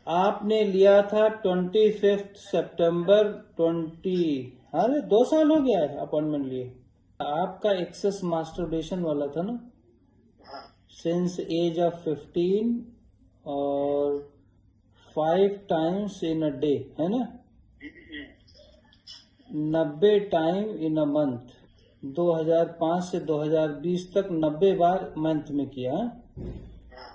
आपने लिया था 25 सितंबर 20, अरे 2 साल हो गया है अपॉइंटमेंट लिए। आपका एक्सेस मास्टरबेशन वाला था ना, हाँ सिंस एज ऑफ 15 और 5 टाइम्स इन अ डे, है ना, 90 टाइम इन अ मंथ। 2005 से 2020 तक 90 बार मंथ में किया। हाँ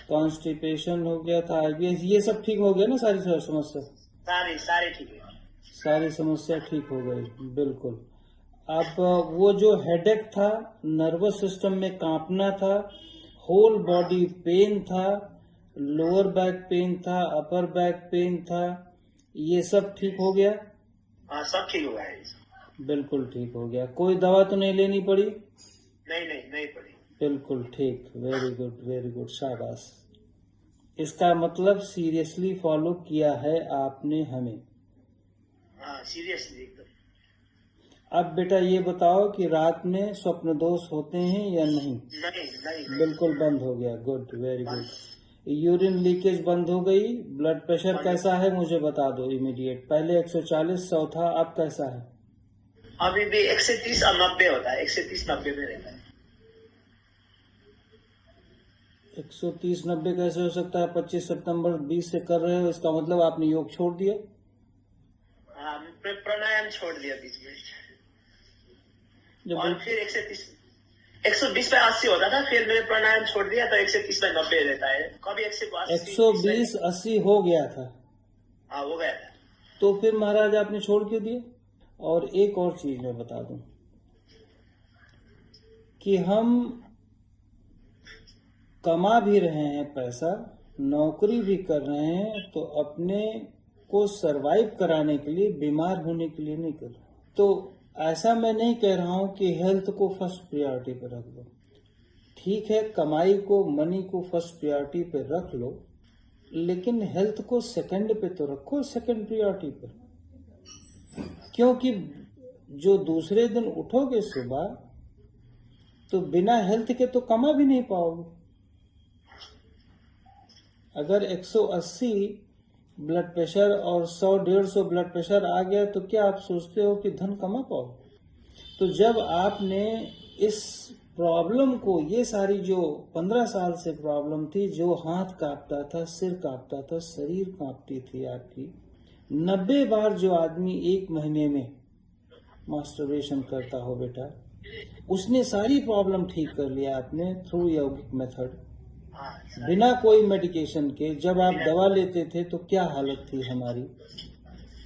कॉन्स्टिपेशन हो गया था, आईबीएस, ये सब ठीक हो गया ना, सारी समस्या, सारी सारी ठीक है। सारी समस्या ठीक हो गई, बिल्कुल। अब वो जो हेडेक था, नर्वस सिस्टम में कांपना था, होल बॉडी पेन था, लोअर बैक पेन था, अपर बैक पेन था, ये सब ठीक हो गया? हाँ सब ठीक हुआ है। बिल्कुल ठीक हो गया। कोई दवा तो नहीं लेनी पड़ी? नहीं नहीं नहीं पड़ी। बिल्कुल ठीक। वेरी गुड, वेरी गुड, शाबाश। इसका मतलब सीरियसली फॉलो किया है आपने हमें। हाँ सीरियसली एकदम। अब बेटा ये बताओ कि रात में स्वप्न दोष होते हैं या नहीं? नहीं नहीं बिल्कुल बंद हो गया। Good, very good. Urine leakage बंद हो गई। ब्लड प्रेशर कैसा है मुझे बता दो इमीडिएट। पहले 140/100 था, अब कैसा है? अभी भी 130 और 90 होता है, 130-90 में रहता है। 130-90 कैसे हो सकता है? 25 सितंबर 20 से कर रहे हो, इसका मतलब आपने योग छोड़ दिया। हाँ प्राणायाम छोड़ दिया बीच में। और फिर 120 पे 80 होता था, फिर मैंने प्राणायाम छोड़ दिया तो 130 पे 90 रहता है। कभी 120-80 हो गया था। हाँ हो गया था। तो फिर महाराज आपने छोड़ क्यों दिया? और एक और चीज मैं बता दूं कि हम कमा भी रहे हैं पैसा, नौकरी भी कर रहे हैं, तो अपने को सरवाइव कराने के लिए, बीमार होने के लिए नहीं कर रहे। तो ऐसा मैं नहीं कह रहा हूं कि हेल्थ को फर्स्ट प्रायोरिटी पे रख दो। ठीक है, कमाई को, मनी को फर्स्ट प्रायोरिटी पे रख लो, लेकिन हेल्थ को सेकंड पे तो रखो, सेकंड प्रायोरिटी पे। क्योंकि जो दूसरे दिन उठोगे सुबह, तो बिना हेल्थ के तो कमा भी नहीं पाओगे। अगर 180 ब्लड प्रेशर और 100-150 ब्लड प्रेशर आ गया तो क्या आप सोचते हो कि धन कमा पाओगे? तो जब आपने इस प्रॉब्लम को, ये सारी जो 15 साल से प्रॉब्लम थी, जो हाथ कांपता था, सिर कांपता था, शरीर कांपती थी आपकी, 90 बार जो आदमी 1 महीने में मास्टरबेशन करता हो बेटा, उसने सारी प्रॉब्लम ठीक कर लिया आपने थ्रू यौगिक मेथड, बिना कोई मेडिकेशन के। जब आप दवा लेते थे तो क्या हालत थी हमारी?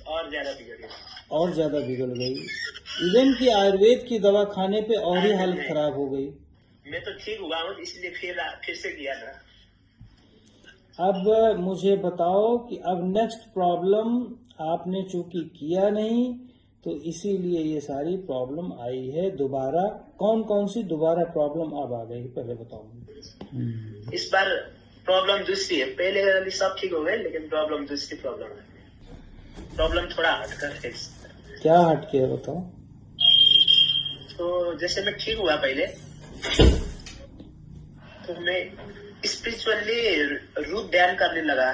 और ज्यादा बिगड़ गई। और ज्यादा बिगड़ गई। इवन की आयुर्वेद की दवा खाने पे और ही हालत खराब हो गई। मैं तो ठीक हुआ हूँ, इसलिए फिर से किया था। अब मुझे बताओ कि अब नेक्स्ट प्रॉब्लम आपने चूंकि किया नहीं, तो इसीलिए ये सारी प्रॉब्लम आई है दोबारा। कौन कौन सी दोबारा प्रॉब्लम अब आ गई, पहले बताओ। इस बार प्रॉब्लम दूसरी है। पहले वाली सब ठीक हो गए, लेकिन प्रॉब्लम दूसरी प्रॉब्लम है। प्रॉब्लम थोड़ा हटकर है। क्या हटके है बताओ। तो जैसे मैं ठीक हुआ पहले, तो मैं स्पिरिचुअली रूप ध्यान करने लगा।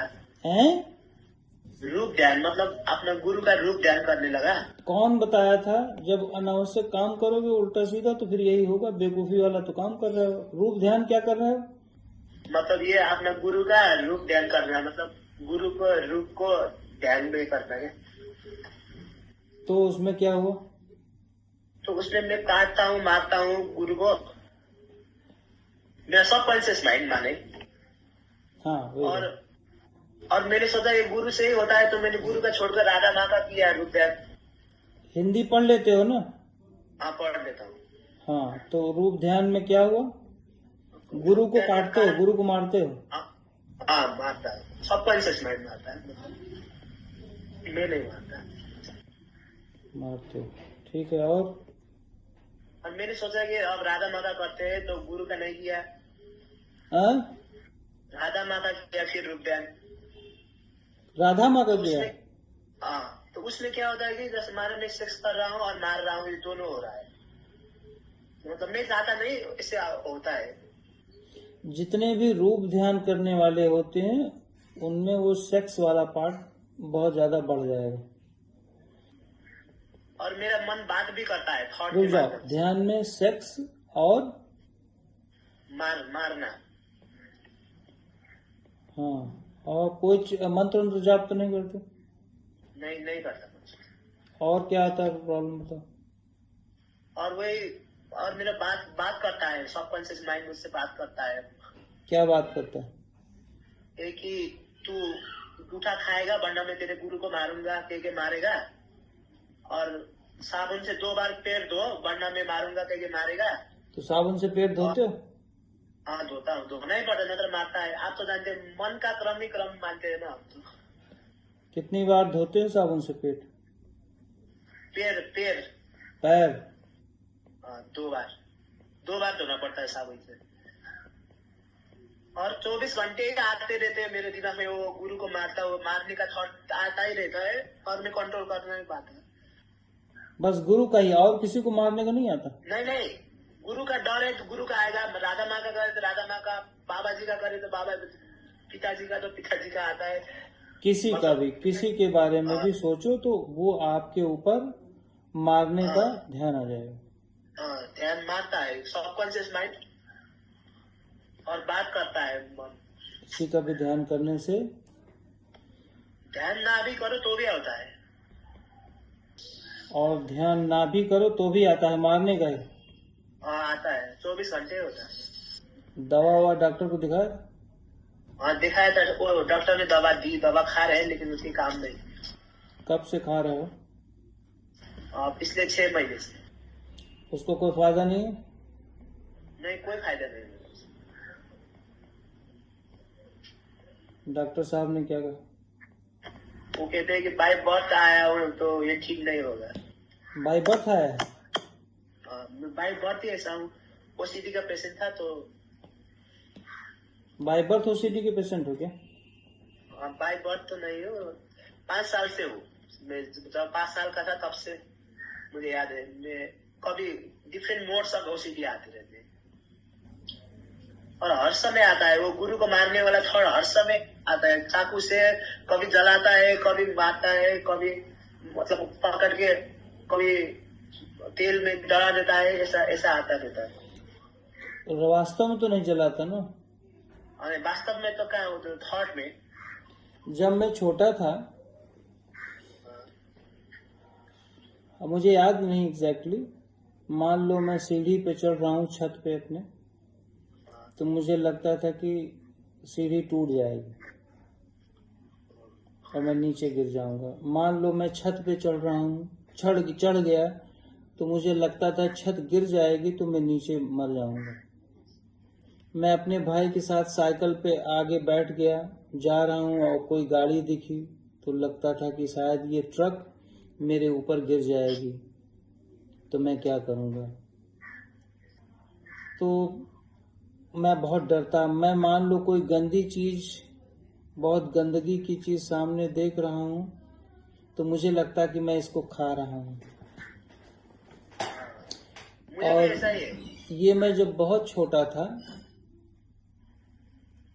रूप ध्यान मतलब अपना गुरु का रूप ध्यान करने लगा। कौन बताया था? जब अनावश्यक काम करोगे उल्टा सीधा तो फिर यही होगा, बेवकूफी वाला तो काम कर रहे हो। रूप ध्यान क्या कर रहे हो? मतलब ये अपना गुरु का रूप ध्यान करना, मतलब गुरु को रूप को ध्यान में करना है। तो उसमें क्या हुआ? तो उसमें मैं काटता हूँ, मारता हूँ गुरु को। मेरा सबकॉन्शियस माइंड माने। हाँ, और मैंने सोचा ये गुरु से ही होता है, तो मैंने गुरु का छोड़कर राधा माँ का किया रूप ध्यान। हिंदी पढ़ लेते हो ना? हाँ पढ़ लेता हूँ। हाँ, तो रूप ध्यान में क्या हुआ? गुरु को काटते हो, गुरु को मारते हो? हाँ मारता है, सबकॉन्शियस माइंड मारता है, मैं नहीं मारता। मारते हो, ठीक है। और मैंने सोचा कि अब राधा माता करते हैं, तो गुरु का नहीं किया। राधा माता किया, फिर रूप ध्यान राधा माँ का किया। हाँ, तो उसमें क्या होता है कि जैसे मारा मैं सेक्स कर रहा हूँ और मार रहा हूँ, ये दोनों हो रहा है। मतलब मैं चाहता नहीं, इससे होता है। जितने भी रूप ध्यान करने वाले होते हैं उनमें वो सेक्स वाला पार्ट बहुत ज्यादा बढ़ जाएगा। और मेरा मन बात भी करता है थॉट रुक के जाओ, माध्यम से। ध्यान में सेक्स और मारना। हाँ, और कोई मंत्र जाप तो नहीं करते? नहीं करता कुछ। और क्या आता है प्रॉब्लम बताओ? और वही, और मेरा बात करता है, सबकॉन्शियस माइंड मुझसे बात करता है। क्या बात करता है? ये कि तू जूठा खाएगा वरना मैं तेरे गुरु को मारूंगा, के मारेगा, और साबुन से 2 बार पैर धो वरना मैं मारूंगा, के मारेगा। तो साबुन से पेट धोते हो? हाँ धोता हूँ, धोना ही पड़ता, नजर मारता है। आप तो जानते हैं मन का क्रम ही क्रम मानते हैं ना आप तो। कितनी बार धोते हो साबुन से पेट? पैर पैर 2 बार धोना पड़ता है साबुन से। और 24 घंटे आते रहते हैं मेरे दिमाग में, वो गुरु को मारने का थॉट आता ही रहता है और मैं कंट्रोल कर नहीं पाता। बस गुरु का ही, और किसी को मारने का नहीं आता? नहीं, गुरु का डर है तो गुरु का आएगा, राधा माँ का करे तो राधा माँ का, बाबा जी का करे तो बाबा, पिताजी का तो पिताजी का आता है। किसी का भी, किसी के बारे में भी सोचो तो वो आपके ऊपर मारने का ध्यान आ जाएगा। ध्यान मारता है सबकॉन्शियस माइंड, और बात करता है मन। किसी का भी ध्यान करने से, ध्यान ना भी करो तो भी होता है, और ध्यान ना भी करो तो भी आता है मारने का ही। आता है, 24 घंटे होता है। दवा डॉक्टर को दिखाया? हाँ दिखाया था, वो डॉक्टर ने दवा दी, दवा खा रहे हैं लेकिन उसकी काम नहीं। कब से खा रहे हो? पिछले 6 महीने से। उसको कोई फायदा नहीं है? नहीं, कोई फायदा नहीं। डॉक्टर साहब ने क्या कहा? वो कहते हैं कि बाई बर्थ आया हूँ तो ये ठीक नहीं होगा। बाई बर्थ आया है? मैं बाई बर्थ ही ऐसा हूँ, ओसीडी का पेशेंट था तो। बाई बर्थ ओसीडी के पेशेंट हो क्या? बाई बर्थ तो नहीं हो, 5 साल से हूँ मैं। जब 5 साल का था तब से मुझे याद है, मैं कभी डिफरेंट मोड्स ऑफ ओसीडी आते रहते हैं और हर समय आता है। वो गुरु को मारने वाला थोड़ा हर समय आता है, चाकू से कभी जलाता है, कभी मारता है, कभी मतलब पकड़ के कभी तेल में डरा देता है, ऐसा आता रहता है। वास्तव में तो नहीं जलाता ना? अरे वास्तव में तो क्या होता है, थॉट में। जब मैं छोटा था, मुझे याद नहीं एग्जैक्टली, मान लो मैं सीढ़ी पे चढ़ रहा हूँ छत पे अपने, तो मुझे लगता था कि सीढ़ी टूट जाएगी और मैं नीचे गिर जाऊंगा। मान लो मैं छत पे चढ़ रहा हूँ, चढ़ गया, तो मुझे लगता था छत गिर जाएगी तो मैं नीचे मर जाऊंगा। मैं अपने भाई के साथ साइकिल पे आगे बैठ गया, जा रहा हूँ और कोई गाड़ी दिखी तो लगता था कि शायद ये ट्रक मेरे ऊपर गिर जाएगी तो मैं क्या करूँगा। तो मैं बहुत डरता। मैं मान लो कोई गंदी चीज, बहुत गंदगी की चीज सामने देख रहा हूँ तो मुझे लगता कि मैं इसको खा रहा हूँ। और ये मैं जब बहुत छोटा था,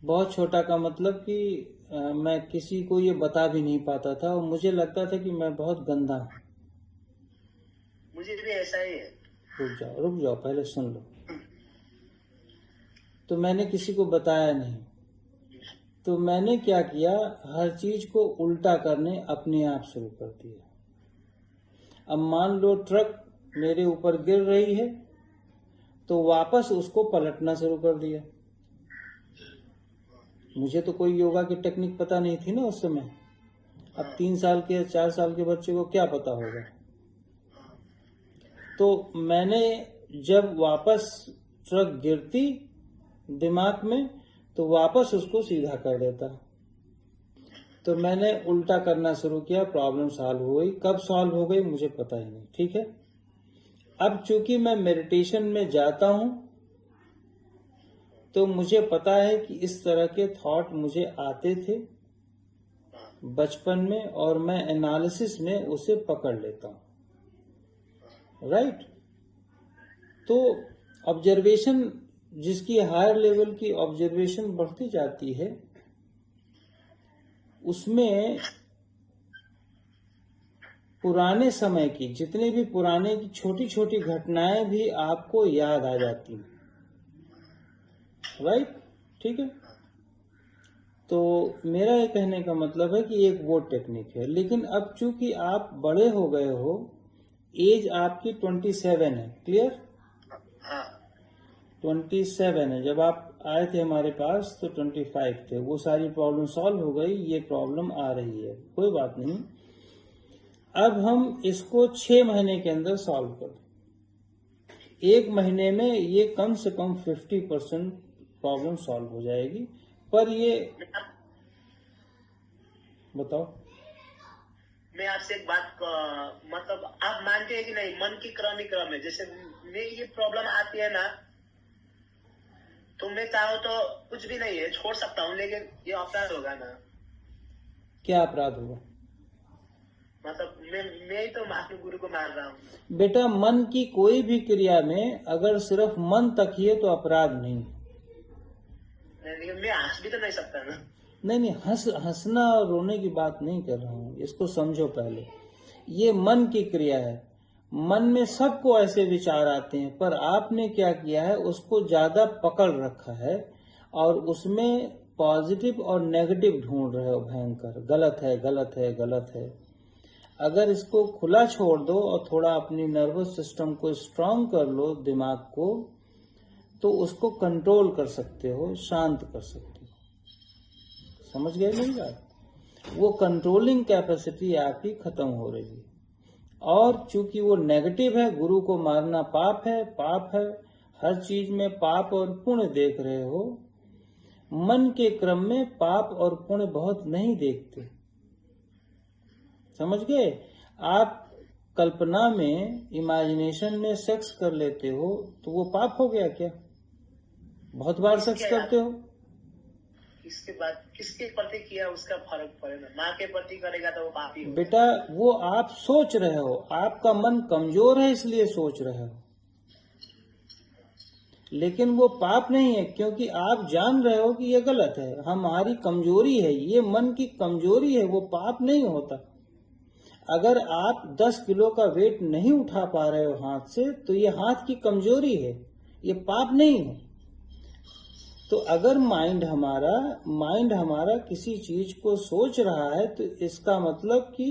बहुत छोटा का मतलब कि मैं किसी को ये बता भी नहीं पाता था और मुझे लगता था कि मैं बहुत गंदा हूँ। मुझे भी ऐसा ही है। रुक जाओ पहले सुन लो। तो मैंने किसी को बताया नहीं, तो मैंने क्या किया, हर चीज को उल्टा करने अपने आप शुरू कर दिया। अब मान लो ट्रक मेरे ऊपर गिर रही है तो वापस उसको पलटना शुरू कर दिया। मुझे तो कोई योगा की टेक्निक पता नहीं थी ना उस समय। अब 3 साल के 4 साल के बच्चे को क्या पता होगा। तो मैंने जब वापस ट्रक गिरती दिमाग में तो वापस उसको सीधा कर देता। तो मैंने उल्टा करना शुरू किया, प्रॉब्लम सॉल्व हो गई। कब सॉल्व हो गई मुझे पता ही नहीं। ठीक है, अब चूंकि मैं मेडिटेशन में जाता हूं तो मुझे पता है कि इस तरह के थॉट मुझे आते थे बचपन में और मैं एनालिसिस में उसे पकड़ लेता हूं। राइट? तो ऑब्जर्वेशन, जिसकी हायर लेवल की ऑब्जर्वेशन बढ़ती जाती है उसमें पुराने समय की जितने भी पुराने की छोटी छोटी घटनाएं भी आपको याद आ जाती हैं, राइट? ठीक है। तो मेरा ये कहने का मतलब है कि एक वो टेक्निक है, लेकिन अब चूंकि आप बड़े हो गए हो, एज आपकी 27 है, क्लियर? हाँ 27 है। जब आप आए थे हमारे पास तो 25 थे। वो सारी प्रॉब्लम सॉल्व हो गई, ये प्रॉब्लम आ रही है, कोई बात नहीं। अब हम इसको 6 महीने के अंदर सॉल्व कर दें। 1 महीने में ये कम से कम 50% प्रॉब्लम सॉल्व हो जाएगी। पर ये बताओ, मैं आपसे एक बात मतलब आप मानते हैं कि नहीं, मन की क्रम है। जैसे मैं ये प्रॉब्लम आती है ना, तो मैं चाहो तो कुछ भी नहीं है, छोड़ सकता हूँ, लेकिन ये अपराध होगा ना। क्या अपराध होगा? मतलब मैं ही तो अपने गुरु को मार रहा हूँ। बेटा, मन की कोई भी क्रिया में अगर सिर्फ मन तक ही है तो अपराध नहीं। लेकिन मैं हंस भी तो नहीं सकता ना। नहीं, हंसना और रोने की बात नहीं कर रहा हूँ, इसको समझो पहले। ये मन की क्रिया है। मन में सबको ऐसे विचार आते हैं, पर आपने क्या किया है, उसको ज्यादा पकड़ रखा है और उसमें पॉजिटिव और नेगेटिव ढूंढ रहे हो भयंकर। गलत है, गलत है, गलत है। अगर इसको खुला छोड़ दो और थोड़ा अपनी नर्वस सिस्टम को स्ट्रांग कर लो, दिमाग को, तो उसको कंट्रोल कर सकते हो, शांत कर सकते हो। समझ गए मेरी बात? वो कंट्रोलिंग कैपेसिटी आपकी खत्म हो रही है। और चूंकि वो नेगेटिव है, गुरु को मारना पाप है, पाप है, हर चीज में पाप और पुण्य देख रहे हो। मन के क्रम में पाप और पुण्य बहुत नहीं देखते, समझ गए? आप कल्पना में, इमेजिनेशन में सेक्स कर लेते हो तो वो पाप हो गया क्या? बहुत बार सेक्स करते हो। किसके प्रति किया उसका फर्क पड़ेगा। माँ के प्रति करेगा तो वो पापी होगा। बेटा, वो आप सोच रहे हो, आपका मन कमजोर है इसलिए सोच रहे हो, लेकिन वो पाप नहीं है, क्योंकि आप जान रहे हो कि ये गलत है, हमारी कमजोरी है, ये मन की कमजोरी है, वो पाप नहीं होता। अगर आप 10 किलो का वेट नहीं उठा पा रहे हो हाथ से, तो ये हाथ की कमजोरी है, ये पाप नहीं है। तो अगर माइंड हमारा किसी चीज को सोच रहा है, तो इसका मतलब कि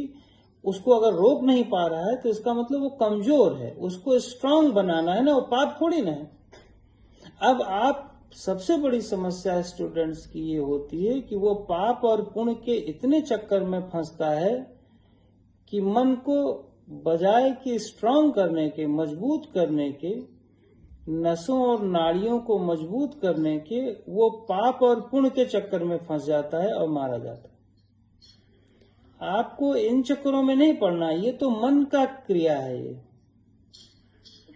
उसको अगर रोक नहीं पा रहा है, तो इसका मतलब वो कमजोर है, उसको स्ट्रांग बनाना है ना, वो पाप थोड़ी ना है। अब आप सबसे बड़ी समस्या स्टूडेंट्स की ये होती है कि वो पाप और पुण्य के इतने चक्कर में फंसता है कि मन को बजाय कि स्ट्रांग करने के, मजबूत करने के, नसों और नाड़ियों को मजबूत करने के, वो पाप और पुण्य के चक्कर में फंस जाता है और मारा जाता है। आपको इन चक्करों में नहीं पड़ना, ये तो मन का क्रिया है। ये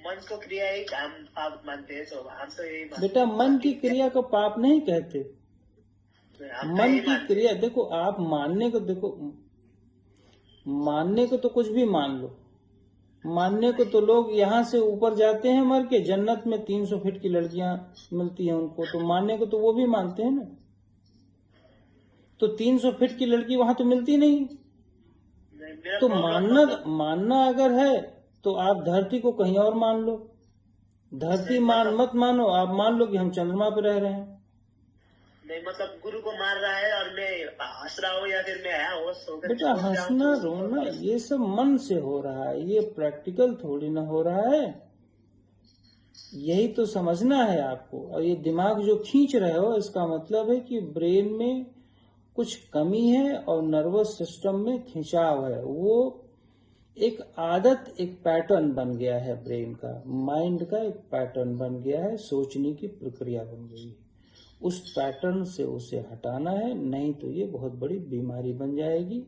मन को क्रिया ही हम पाप मानते हैं, तो हम तो यही मानते। बेटा, मन की क्रिया को पाप नहीं कहते। मन की क्रिया देखो, आप मानने को तो कुछ भी मान लो। मानने को तो लोग यहाँ से ऊपर जाते हैं मर के, जन्नत में 300 फीट की लड़कियां मिलती हैं उनको, तो मानने को तो वो भी मानते हैं ना। तो 300 फीट की लड़की वहां तो मिलती नहीं। तो मानना अगर है तो आप धरती को कहीं और मान लो। धरती मत मानो, आप मान लो कि हम चंद्रमा पे रह रहे हैं। नहीं, मतलब गुरु को मार रहा है और मैं हंस रहा हूँ, या फिर मैं होश होकर बेटा, हंसना रोना ये सब मन से हो रहा है, ये प्रैक्टिकल थोड़ी ना हो रहा है। यही तो समझना है आपको। और ये दिमाग जो खींच रहे हो, इसका मतलब है कि ब्रेन में कुछ कमी है और नर्वस सिस्टम में खिंचाव है। वो एक आदत, एक पैटर्न बन गया है ब्रेन का, माइंड का एक पैटर्न बन गया है, सोचने की प्रक्रिया बन गई है। उस पैटर्न से उसे हटाना है, नहीं तो ये बहुत बड़ी बीमारी बन जाएगी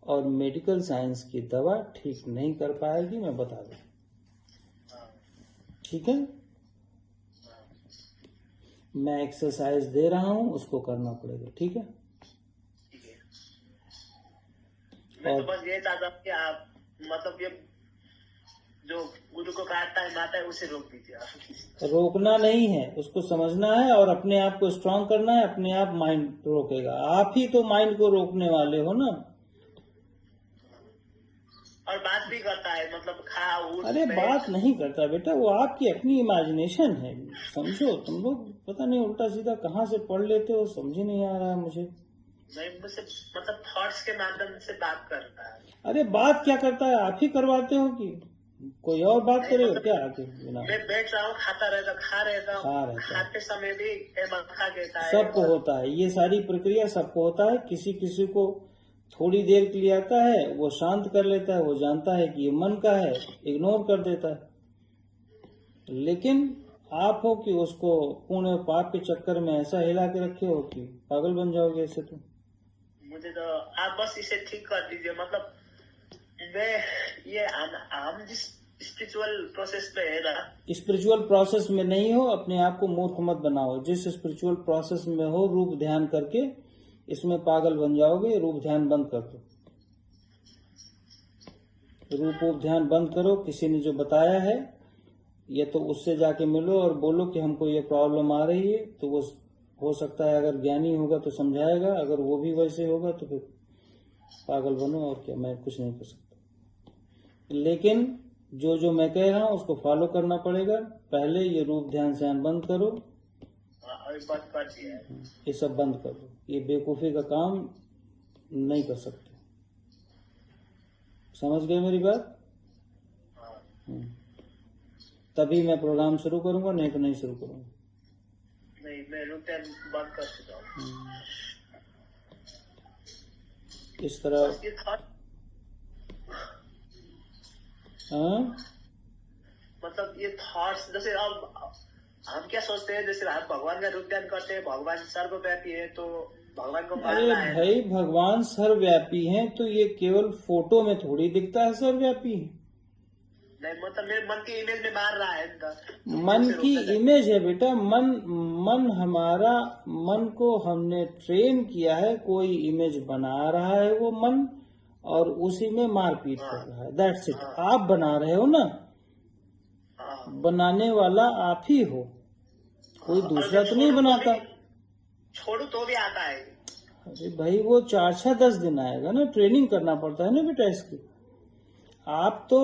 और मेडिकल साइंस की दवा ठीक नहीं कर पाएगी, मैं बता दूं। ठीक है? मैं एक्सरसाइज दे रहा हूं, उसको करना पड़ेगा। ठीक है? मैं तो बस ये चाहता हूँ कि आप मतलब ये जो गुरु को काटता है मारता है उसे रोक दीजिए। रोकना नहीं है, उसको समझना है और अपने आप को स्ट्रांग करना है। अपने आप माइंड रोकेगा, आप ही तो माइंड को रोकने वाले हो ना। और बात भी करता है, मतलब अरे बात नहीं करता बेटा, वो आपकी अपनी इमेजिनेशन है। समझो, तुम लोग पता नहीं उल्टा सीधा कहाँ से पढ़ लेते हो, समझ ही नहीं आ रहा है मुझे। नहीं, मुझसे मतलब थॉट्स के माध्यम से बात करता है। अरे बात क्या करता है, आप ही करवाते हो कि कोई और बात करेगा मतलब क्या आके बिना? मैं बैठ रहा हूँ, खाता रहता, खा रहता हूँ, खाते समय भी मक्खा कहता है। सबको होता है ये सारी प्रक्रिया, सबको होता है। किसी किसी को थोड़ी देर के लिए आता है, वो शांत कर लेता है, वो जानता है कि ये मन का है, इग्नोर कर देता है। लेकिन आप हो कि उसको पुण्य पाप के चक्कर में ऐसा हिला के रखे हो कि पागल बन जाओगे ऐसे। तो मुझे तो आप बस इसे ठीक कर दीजिए। मतलब मैं ये हम जिस स्पिरिचुअल प्रोसेस पे है ना, स्पिरिचुअल प्रोसेस में नहीं हो, अपने आप को मूर्ख मत बनाओ। जिस स्पिरिचुअल प्रोसेस में हो, रूप ध्यान करके इसमें पागल बन जाओगे। रूप ध्यान बंद कर दो, रूप ध्यान बंद करो। किसी ने जो बताया है ये तो उससे जाके मिलो और बोलो कि हमको ये प्रॉब्लम आ रही है। तो वो हो सकता है अगर ज्ञानी होगा तो समझाएगा, अगर वो भी वैसे होगा तो फिर पागल बनो। और क्या, मैं कुछ नहीं कर सकता। लेकिन जो मैं कह रहा हूँ उसको फॉलो करना पड़ेगा। पहले ये रूप ध्यान ध्यान बंद करो, ये सब बंद कर दो। ये बेवकूफी का काम नहीं कर सकते। समझ गए मेरी बात? तभी मैं प्रोग्राम शुरू करूंगा, नहीं तो नहीं शुरू करूंगा। नहीं, मैं रूप ध्यान बंद कर चुका हूँ। इस तरह मतलब ये थॉट्स, जैसे अब हम क्या सोचते हैं, जैसे हम भगवान का रूप ध्यान करते हैं, भगवान सर्वव्यापी है तो भगवान को मानना है। भाई भगवान सर्वव्यापी हैं तो ये केवल फोटो में थोड़ी दिखता है सर्वव्यापी। नहीं, मतलब मेरे मन की इमेज में मार रहा है। मन की इमेज है बेटा। मन हमारा, मन को हमने ट्रेन किया है, कोई इमेज बना रहा है वो मन, और उसी में मारपीट कर रहा है। That's it. आप बना रहे हो ना, बनाने वाला आप ही हो, कोई दूसरा तो नहीं बनाता। छोड़ू तो भी आता है। अरे भाई वो 4-6-10 दिन आएगा ना, ट्रेनिंग करना पड़ता है ना बेटा इसकी। आप तो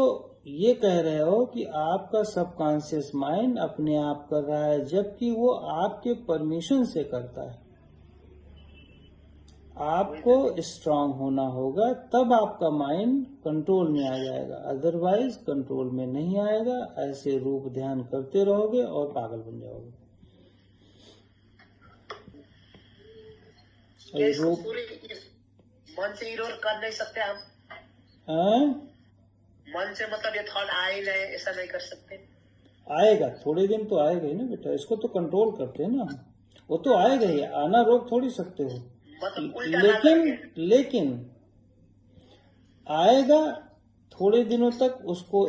ये कह रहे हो कि आपका सबकॉन्शियस माइंड अपने आप कर रहा है, जबकि वो आपके परमिशन से करता है। आपको स्ट्रांग होना होगा, तब आपका माइंड कंट्रोल में आ जाएगा, अदरवाइज कंट्रोल में नहीं आएगा। ऐसे रूप ध्यान करते रहोगे और पागल बन जाओगे। रूप मन से इग्नोर कर नहीं सकते हम। मन से मतलब ये थॉट आ ही नहीं, ऐसा नहीं कर सकते। आएगा, थोड़े दिन तो आएगा ही ना बेटा। इसको तो कंट्रोल करते हैं ना, वो तो आएगा ही, आना रोक थोड़ी सकते हो। लेकिन आएगा, थोड़े दिनों तक उसको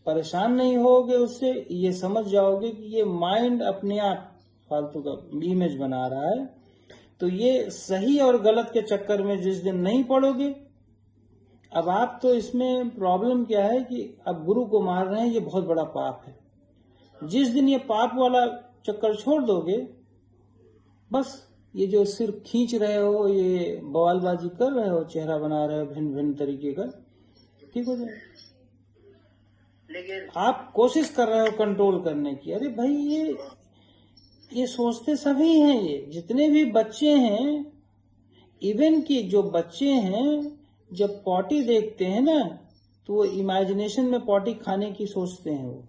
परेशान नहीं होगे उससे। ये समझ जाओगे कि ये माइंड अपने आप फालतू का इमेज बना रहा है। तो ये सही और गलत के चक्कर में जिस दिन नहीं पड़ोगे। अब आप तो इसमें प्रॉब्लम क्या है कि अब गुरु को मार रहे हैं, ये बहुत बड़ा पाप है। जिस दिन ये पाप वाला चक्कर छोड़ दोगे, बस ये जो सिर खींच रहे हो, ये बवालबाजी कर रहे हो, चेहरा बना रहे हो भिन्न भिन्न तरीके का, ठीक हो जाएगा। लेकिन आप कोशिश कर रहे हो कंट्रोल करने की। अरे भाई ये सोचते सभी हैं, ये जितने भी बच्चे हैं, इवन की जो बच्चे हैं, जब पॉटी देखते हैं ना तो वो इमेजिनेशन में पॉटी खाने की सोचते हैं, वो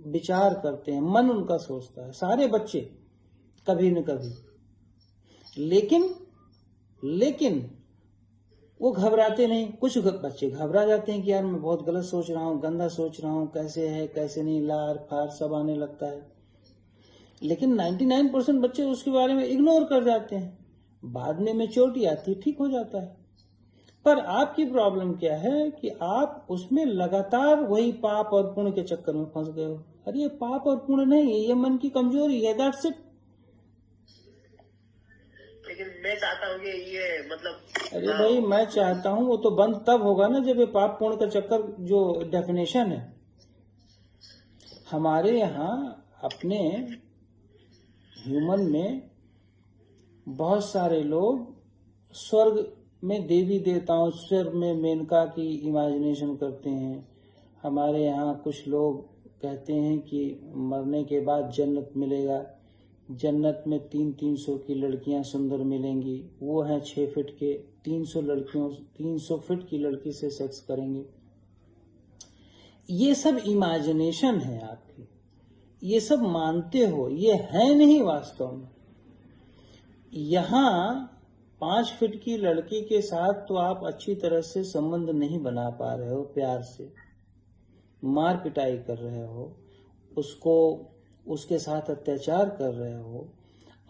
विचार करते हैं, मन उनका सोचता है, सारे बच्चे कभी न कभी। लेकिन वो घबराते नहीं। कुछ बच्चे घबरा जाते हैं कि यार मैं बहुत गलत सोच रहा हूँ, गंदा सोच रहा हूँ, कैसे है कैसे नहीं, लार फार सब आने लगता है। लेकिन 99% बच्चे उसके बारे में इग्नोर कर जाते हैं। बाद में मैच्योरिटी आती है, ठीक हो जाता है। पर आपकी प्रॉब्लम क्या है कि आप उसमें लगातार वही पाप और पुण्य के चक्कर में फंस गए हो। अरे ये पाप और पुण्य नहीं है, ये मन की कमजोरी है, दैट्स इट। लेकिन मैं चाहता हूँ कि ये मतलब, अरे भाई मैं चाहता हूँ, वो तो बंद तब होगा ना जब ये पाप पुण्य का चक्कर जो डेफिनेशन है हमारे यहाँ अपने ह्यूमन में बहुत सारे लोग स्वर्ग में देवी देवताओं, स्वर्ग में मेनका की इमेजिनेशन करते हैं। हमारे यहाँ कुछ लोग कहते हैं कि मरने के बाद जन्नत मिलेगा, जन्नत में 300 की लड़कियां सुंदर मिलेंगी, वो हैं 6 फीट के, 300 फीट की लड़की से सेक्स करेंगे। ये सब इमेजिनेशन है आपकी, ये सब मानते हो, ये है नहीं वास्तव में। यहाँ 5 फीट की लड़की के साथ तो आप अच्छी तरह से संबंध नहीं बना पा रहे हो, प्यार से मार पिटाई कर रहे हो, उसको उसके साथ अत्याचार कर रहे हो,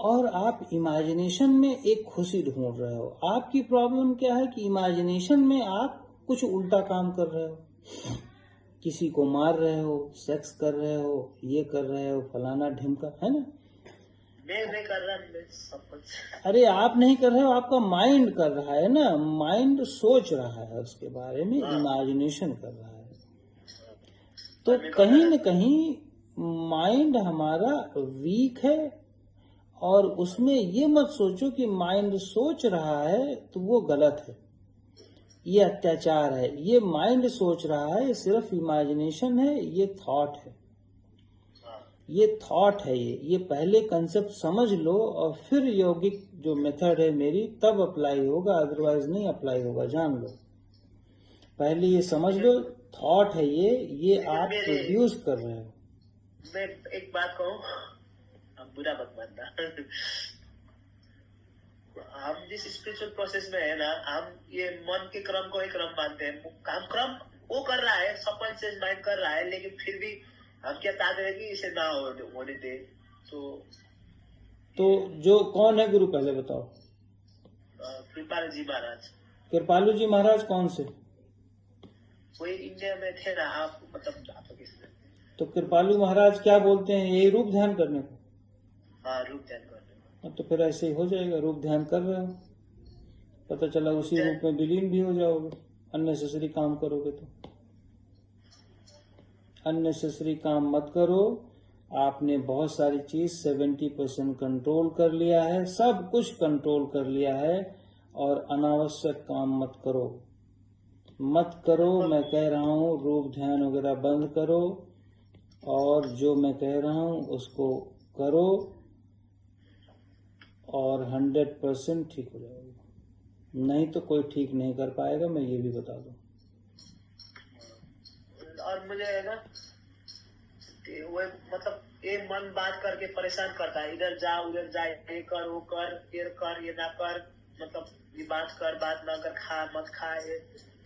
और आप इमेजिनेशन में एक खुशी ढूंढ रहे हो। आपकी प्रॉब्लम क्या है कि इमेजिनेशन में आप कुछ उल्टा काम कर रहे हो, किसी को मार रहे हो, सेक्स कर रहे हो, ये कर रहे हो, फलाना ढिमका, है ना। मैं नहीं कर रहा, मैं सब कुछ। अरे आप नहीं कर रहे हो, आपका माइंड कर रहा है ना, माइंड सोच रहा है उसके बारे में, इमेजिनेशन कर रहा है। तो कहीं न कहीं माइंड हमारा वीक है, और उसमें ये मत सोचो कि माइंड सोच रहा है तो वो गलत है, ये अत्याचार है। ये माइंड सोच रहा है, सिर्फ इमेजिनेशन है, ये थॉट है, ये थॉट है। ये पहले कंसेप्ट समझ लो, और फिर यौगिक जो मेथड है मेरी तब अप्लाई होगा, अदरवाइज नहीं अप्लाई होगा, जान लो। पहले ये समझ लो, थॉट है ये आप प्रोड्यूस कर रहे हो। मैं एक बात कहूँ, अब बुरा मत मानना। हम जिस स्पिरिचुअल प्रोसेस में है ना, हम ये मन के क्रम को एक क्रम मानते हैं। हम क्रम वो कर रहा है, सबकॉन्शियस माइंड कर रहा है, लेकिन फिर भी हम क्या चाहते हैं कि इसे ना होने दे। तो जो कौन है गुरु, पहले बताओ। कृपालू जी महाराज। कृपालू जी महाराज कौन से? कोई इंडिया में थे ना, आप मतलब आप किसने? तो कृपालू महाराज क्या बोलते हैं, यही रूप ध्यान करने को? हाँ, रूप ध्यान करने को। तो फिर ऐसे ही हो जाएगा, रूप ध्यान कर रहे हो, पता चला उसी रूप में विलीन भी हो जाओगे। अननेसेसरी काम करोगे तो। अननेसेसरी काम मत करो। आपने बहुत सारी चीज 70% कंट्रोल कर लिया है, सब कुछ कंट्रोल कर लिया है, और अनावश्यक काम मत करो, मत करो। मैं कह रहा हूँ रूप ध्यान वगैरह बंद करो, और जो मैं कह रहा हूँ उसको करो, और 100% ठीक हो जाएगा। नहीं तो कोई ठीक नहीं कर पाएगा, मैं ये भी बता दूं। और मुझे है ना, वो मतलब ये मन बात करके परेशान करता है, इधर जा उधर जा, ये कर वो कर, ये ना कर, मतलब ये बात कर, बात ना कर, खा मत खा,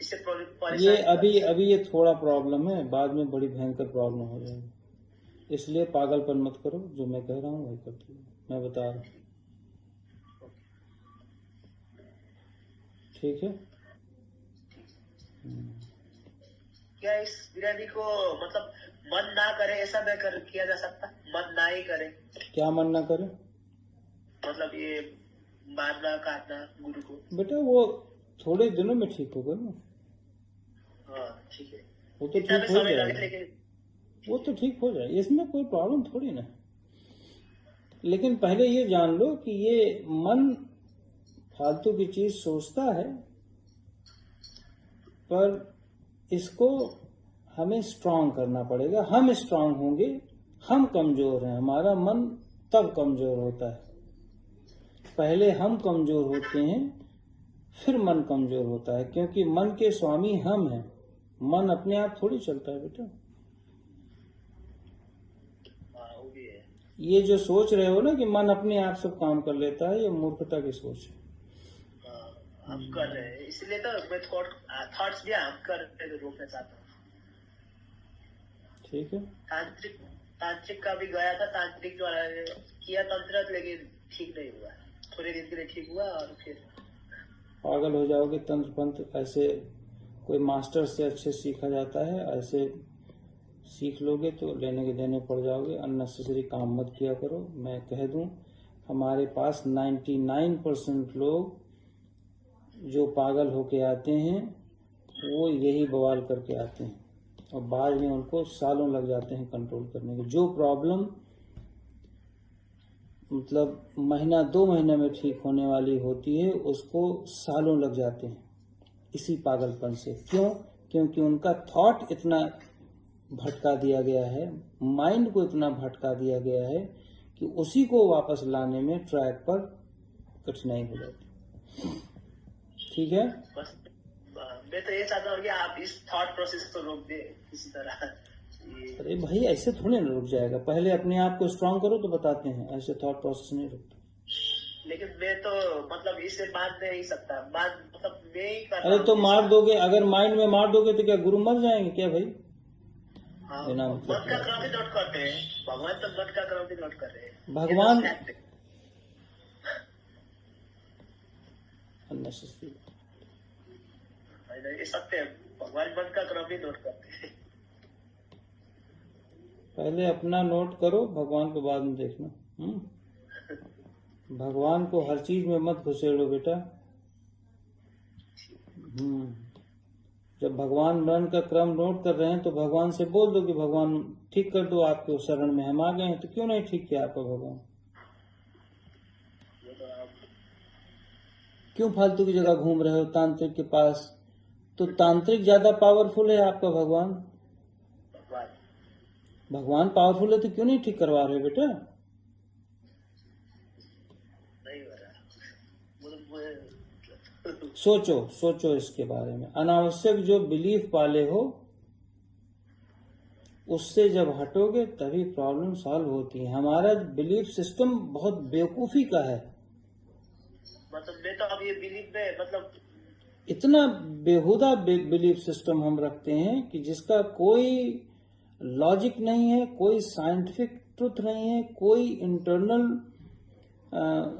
इससे परेशान। ये अभी ये थोड़ा प्रॉब्लम है, बाद में बड़ी भयंकर प्रॉब्लम हो जाएगी। इसलिए पागलपन मत करो, जो मैं कह रहा हूँ वही करती हूँ, मैं बता रहा हूँ। ठीक है। क्या इस बिरयानी को मतलब मन ना करे ऐसा मैं किया जा सकता? मन ना ही करे। क्या मन ना करे? मतलब ये मारना काटना गुरु को। बेटा वो थोड़े दिनों में ठीक होगा ना। हाँ ठीक है, वो तो ठीक हो जाएगा, वो तो ठीक हो जाएगा, इसमें कोई प्रॉब्लम थोड़ी ना। लेकिन पहले ये जान लो कि ये मन फालतू की चीज सोचता है, पर इसको हमें स्ट्रांग करना पड़ेगा। हम स्ट्रांग होंगे, हम कमजोर हैं, हमारा मन तब कमजोर होता है। पहले हम कमजोर होते हैं, फिर मन कमजोर होता है, क्योंकि मन के स्वामी हम हैं। मन अपने आप थोड़ी चलता है बेटा। ये जो सोच रहे हो ना कि मन अपने आप सब काम कर लेता है, ये मूर्खता की सोच है। हम कर रहे हैं, इसलिए तो मैं थॉट्स भी हम कर रहे रोकना चाहता हूँ। ठीक है। तांत्रिक का भी गया था, तांत्रिक द्वारा किया तंत्र, लेकिन ठीक नहीं हुआ। थोड़े दिन के लिए ठीक हुआ और फिर पागल हो जाओगे। तंत्र पंत्र ऐसे कोई मास्टर से अच्छे सीखा जाता है, ऐसे सीख लोगे तो लेने के देने पड़ जाओगे। अननेसेसरी काम मत किया करो। मैं कह दूं, हमारे पास 99% लोग जो पागल होके आते हैं वो यही बवाल करके आते हैं। और बाद में उनको सालों लग जाते हैं कंट्रोल करने के। जो प्रॉब्लम मतलब महीना 2 महीने में ठीक होने वाली होती है उसको सालों लग जाते हैं इसी पागलपन से। क्यों? क्योंकि उनका थॉट इतना भटका दिया गया है, माइंड को इतना भटका दिया गया है कि उसी को वापस लाने में ट्रैक पर कठिनाई हो जाती। ठीक है, बस मैं तो ये चाहता हूँ कि आप इस थॉट प्रोसेस को रोक दे किसी तरह। अरे भाई ऐसे थोड़ी ना रुक जाएगा, पहले अपने आप को स्ट्रांग करो तो बताते हैं, ऐसे थॉट प्रोसेस नहीं रुकता। लेकिन मैं तो मतलब इससे बात नहीं सकता, बात मतलब मैं ही कर। अरे तो मार दोगे, अगर माइंड में मार दोगे तो क्या गुरु मर जाएंगे क्या भाई? बिना मत का क्रम ही नोट करते हैं, भगवान तो मत का क्रम ही नोट कर रहे हैं। भगवान ये सत्य है, भगवान मन का क्रम ही नोट करते हैं। पहले अपना नोट करो, भगवान को बाद में देखना। भगवान को हर चीज में मत घुसेड़ो बेटा। जब भगवान मन का क्रम नोट कर रहे हैं तो भगवान से बोल दो कि भगवान ठीक कर दो, आपके शरण में हम आ गए हैं। तो क्यों नहीं ठीक किया आपका भगवान? क्यों फालतू की जगह घूम रहे हो तांत्रिक के पास? तो तांत्रिक ज्यादा पावरफुल है आपका भगवान? भगवान पावरफुल है तो क्यों नहीं ठीक करवा रहे बेटा? सोचो इसके बारे में। अनावश्यक जो बिलीफ पाले हो उससे जब हटोगे तभी प्रॉब्लम सॉल्व होती है। हमारा बिलीफ सिस्टम बहुत बेवकूफी का है। मतलब मैं तो अब ये बिलीफ में मतलब इतना बेहुदा बिलीफ सिस्टम हम रखते हैं कि जिसका कोई लॉजिक नहीं है, कोई साइंटिफिक ट्रुथ नहीं है, कोई इंटरनल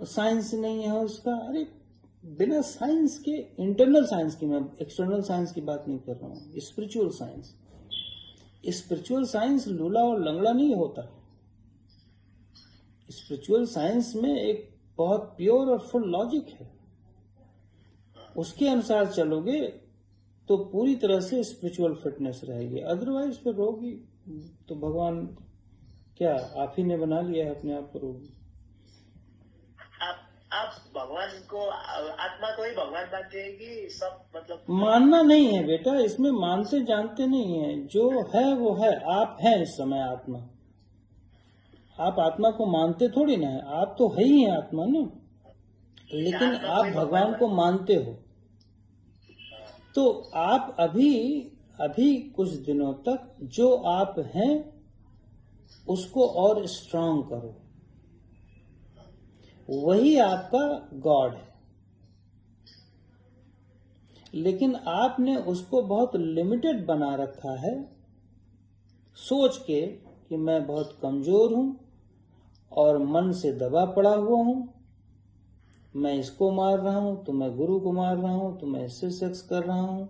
साइंस नहीं है उसका। अरे बिना साइंस के, इंटरनल साइंस की, मैं एक्सटर्नल साइंस की बात नहीं कर रहा हूँ, स्पिरिचुअल साइंस। स्पिरिचुअल साइंस लूला और लंगड़ा नहीं होता। स्पिरिचुअल साइंस में एक बहुत प्योर और फुल लॉजिक है, उसके अनुसार चलोगे तो पूरी तरह से स्पिरिचुअल फिटनेस रहेगी। अदरवाइज फिर रोगी तो भगवान क्या आप ही ने बना लिया है अपने आप को रोगी। आप भगवान को, आत्मा को ही भगवान मानते हैं कि सब मतलब? मानना नहीं है बेटा, इसमें मानते जानते नहीं है। जो है वो है। आप हैं इस समय आत्मा। आप आत्मा को मानते थोड़ी ना है, आप तो है ही आत्मा ना। लेकिन आप भगवान को मानते हो तो आप अभी कुछ दिनों तक जो आप हैं उसको और स्ट्रांग करो, वही आपका गॉड है। लेकिन आपने उसको बहुत लिमिटेड बना रखा है, सोच के कि मैं बहुत कमजोर हूं और मन से दबा पड़ा हुआ हूं। मैं इसको मार रहा हूं तो मैं गुरु को मार रहा हूं, तो मैं इससे सेक्स कर रहा हूं।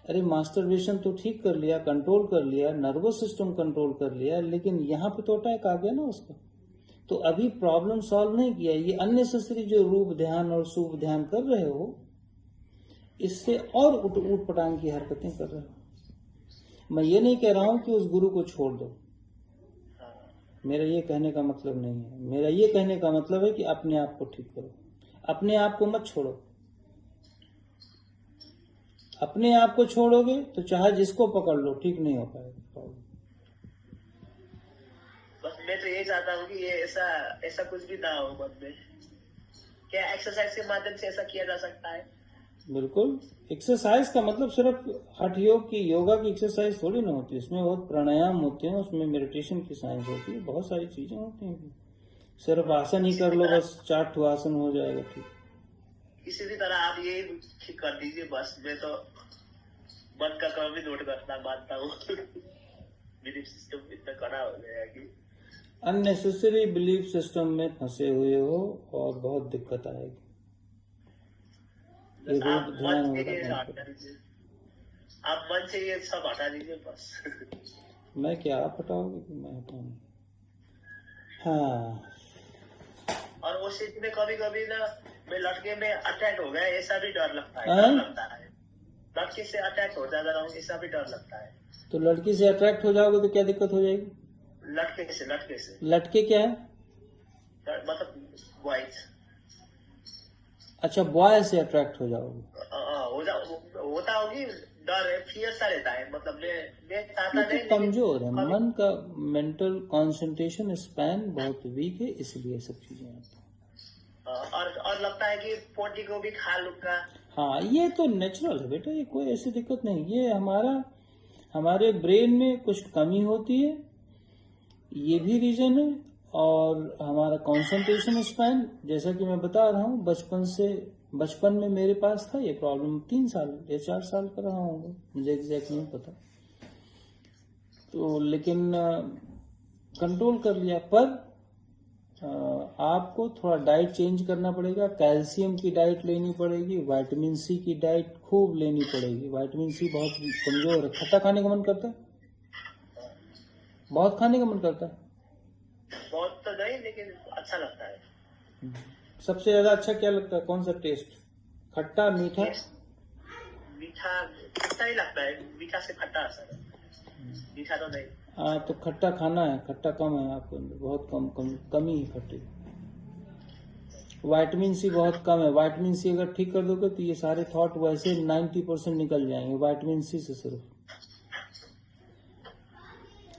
अरे मास्टरबेशन तो ठीक कर लिया, कंट्रोल कर लिया, नर्वस सिस्टम कंट्रोल कर लिया, लेकिन यहाँ पे तो अटैक आ गया ना उसका। तो अभी प्रॉब्लम सॉल्व नहीं किया। ये अननेसेसरी जो रूप ध्यान और शुभ ध्यान कर रहे हो, इससे और उठ पटांग की हरकतें कर रहे हो। मैं ये नहीं कह रहा हूं कि उस गुरु को छोड़ दो, मेरा ये कहने का मतलब नहीं है। मेरा ये कहने का मतलब है कि अपने आप को ठीक करो, अपने आप को मत छोड़ो। अपने आप को छोड़ोगे तो चाहे जिसको पकड़ लो ठीक नहीं हो पाएगा। बस मैं तो ये चाहता हूँ कि ये ऐसा कुछ भी ना हो मन में। क्या एक्सरसाइज के माध्यम से ऐसा किया जा सकता है? बिल्कुल। एक्सरसाइज का मतलब सिर्फ हठ योग की, योगा की एक्सरसाइज थोड़ी ना होती है। उसमें बहुत प्राणायाम होते हैं, उसमें मेडिटेशन की साइंस होती है, बहुत सारी चीजें होती हैं। सिर्फ आसन ही कर लो बस, 4 आसन हो जाएगा ठीक। किसी भी तरह आप ये ठीक कर दीजिए बस। मैं तो मन का क्रम भी नोट करना मानता हूँ। बिलीफ सिस्टम इतना कड़ा हो गया कि अननेसेसरी बिलीफ सिस्टम में फंसे हुए हो और बहुत दिक्कत आएगी। आप मन से ये सब हटा दीजिए बस। मैं क्या, आप हटाओगे कि मैं हटाऊंगा? हाँ। और वो चीज में कभी कभी ना मैं लड़के में अटैक हो गया ऐसा भी डर लगता है। लड़के से अटैक हो जाता हूँ ऐसा भी डर लगता है। तो लड़की से अट्रैक्ट हो जाओगे तो क्या दिक्कत हो जाएगी? लटके से लटके क्या है? मतलब बॉयज। अच्छा, बॉय से अट्रैक्ट हो जाओगे। होता होगी, डर है, फियर सा रहता है, मतलब मैं चाहता ये तो नहीं, कमजोर है, लेकिन मन का मेंटल कंसंट्रेशन स्पैन बहुत वीक है, इसलिए सब चीजें आती हैं। और लगता है कि पोटी को भी खा लूंगा। हाँ, ये तो नेचुरल है बेटा, ये कोई ऐसी दिक्कत नहीं। ये हमारे ब्रेन में कुछ कमी होती है, ये भी रीजन है। और हमारा कंसंट्रेशन स्पैन, जैसा कि मैं बता रहा हूँ, बचपन में मेरे पास था ये प्रॉब्लम। 3 साल या 4 साल का रहा हूँ, मुझे एग्जैक्ट नहीं पता। तो लेकिन कंट्रोल कर लिया। पर आपको थोड़ा डाइट चेंज करना पड़ेगा, कैल्शियम की डाइट लेनी पड़ेगी, विटामिन सी की डाइट खूब लेनी पड़ेगी। विटामिन सी बहुत कमजोर है। खट्टा खाने का मन करता है? बहुत खाने का मन करता है? बहुत तो नहीं, लेकिन अच्छा लगता है। सबसे ज्यादा अच्छा क्या लगता है? कौन सा टेस्ट? खट्टा, मीठा? मीठा अच्छा ही लगता है, मीठा से खट्टा असर है, मीठा तो नहीं। हाँ, तो खट्टा खाना है। खट्टा कम है आपके अंदर, बहुत कमी है खट्टे। विटामिन सी बहुत कम है। विटामिन सी अगर ठीक कर दोगे तो ये सारे थॉट वैसे 90% निकल जाएंगे विटामिन सी से सिर्फ।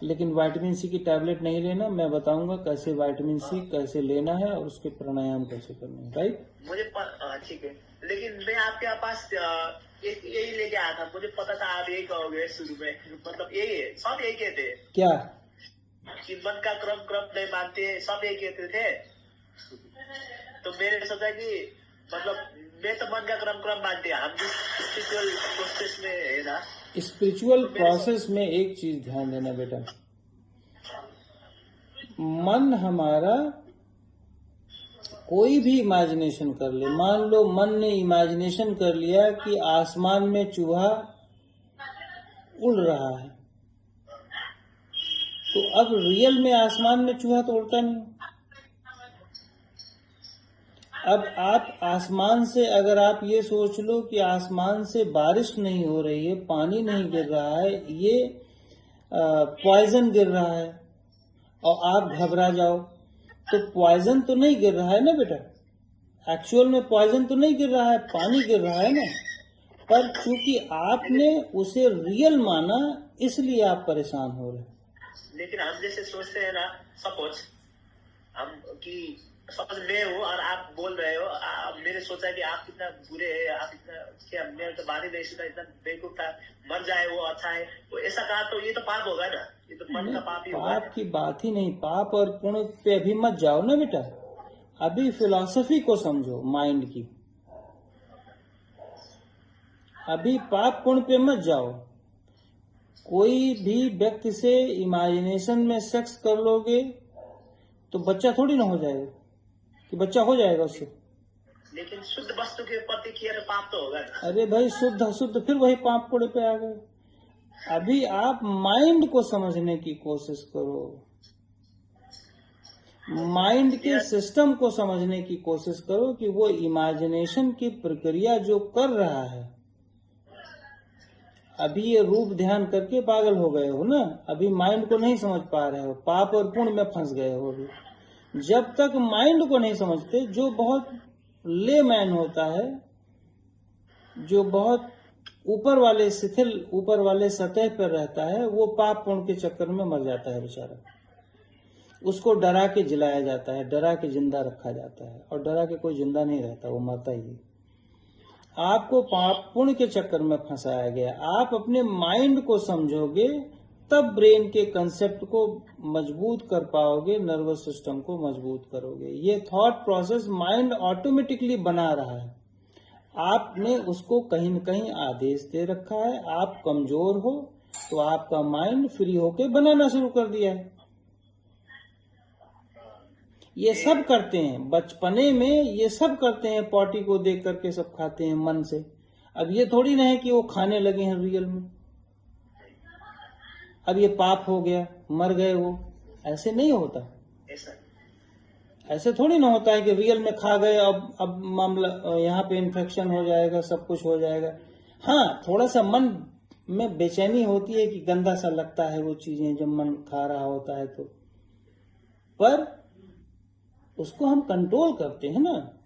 लेकिन विटामिन सी की टैबलेट नहीं लेना, मैं बताऊंगा कैसे विटामिन सी कैसे लेना है और उसके प्राणायाम कैसे करने हैं। राइट? मुझे ठीक है, लेकिन मैं आपके पास यही लेके आया था, मुझे पता था आप यही कहोगे शुरू में, मतलब यही है, सब यही कहते हैं। क्या? कि मन का क्रम नहीं मानते, सब यही कहते थे। तो मैंने सोचा कि मतलब मैं तो मन का क्रम मानते हैं, हम भी स्पिरिचुअल प्रोसेस में है ना। स्पिरिचुअल प्रोसेस में एक चीज ध्यान देना बेटा, मन हमारा कोई भी इमेजिनेशन कर ले। मान लो मन ने इमेजिनेशन कर लिया कि आसमान में चूहा उड़ रहा है, तो अब रियल में आसमान में चूहा तो उड़ता नहीं। अब आप आसमान से, अगर आप ये सोच लो कि आसमान से बारिश नहीं हो रही है, पानी नहीं गिर रहा है, ये पॉइजन गिर रहा है, और आप घबरा जाओ, तो पॉइजन तो नहीं गिर रहा है ना बेटा। एक्चुअल में पॉइजन तो नहीं गिर रहा है, पानी गिर रहा है ना। पर चूंकि आपने उसे रियल माना, इसलिए आप परेशान हो रहे। लेकिन हम जैसे सोचते हैं ना, सपोज हम कि सपोज मैं हूँ और आप बोल रहे हो, मैंने सोचा कि आप कितना बुरे हैं, आप इतना क्या, मेरे तो बात ही नहीं सुना, इतना बेवकूफ था, मर जाए वो अच्छा है, तो ऐसा कहा तो ये तो पाप होगा ना, ये तो मन का पाप ही होगा। पाप की बात ही नहीं, पाप और पुण्य पे अभी मत जाओ ना बेटा, अभी फिलॉसफी को समझो, माइंड की। अभी पाप पुण्य पे मत जाओ। कोई भी व्यक्ति से इमेजिनेशन में सेक्स कर लोगे तो बच्चा थोड़ी ना हो जाएगा, कि बच्चा हो जाएगा उससे। लेकिन शुद्ध वस्तु के प्रति किया तो पाप तो होगा ना। अरे भाई, शुद्ध फिर वही पाप पुण्य पे आ गए। अभी आप माइंड को समझने की कोशिश करो, माइंड के सिस्टम को समझने की कोशिश करो कि वो इमेजिनेशन की प्रक्रिया जो कर रहा है। अभी ये रूप ध्यान करके पागल हो गए हो ना, अभी माइंड को नहीं समझ पा रहे हो, पाप और पुण्य में फंस गए हो। अभी जब तक माइंड को नहीं समझते, जो बहुत लेमैन होता है, जो बहुत ऊपर वाले शिथिल, ऊपर वाले सतह पर रहता है, वो पाप पुण्य के चक्कर में मर जाता है बेचारा। उसको डरा के जिलाया जाता है, डरा के जिंदा रखा जाता है, और डरा के कोई जिंदा नहीं रहता, वो मरता ही। आपको पाप पुण्य के चक्कर में फंसाया गया। आप अपने माइंड को समझोगे तब ब्रेन के कंसेप्ट को मजबूत कर पाओगे, नर्वस सिस्टम को मजबूत करोगे। ये थॉट प्रोसेस माइंड ऑटोमेटिकली बना रहा है, आपने उसको कहीं न कहीं आदेश दे रखा है। आप कमजोर हो तो आपका माइंड फ्री होके बनाना शुरू कर दिया है। ये सब करते हैं बचपने में, ये सब करते हैं, पॉटी को देख करके सब खाते हैं मन से। अब ये थोड़ी ना है कि वो खाने लगे हैं रियल में, अब ये पाप हो गया, मर गए वो, ऐसे नहीं होता। ऐसे थोड़ी ना होता है कि रियल में खा गए, अब मामला यहाँ पे इन्फेक्शन हो जाएगा, सब कुछ हो जाएगा। हाँ, थोड़ा सा मन में बेचैनी होती है कि गंदा सा लगता है वो चीजें जब मन खा रहा होता है तो, पर उसको हम कंट्रोल करते हैं ना।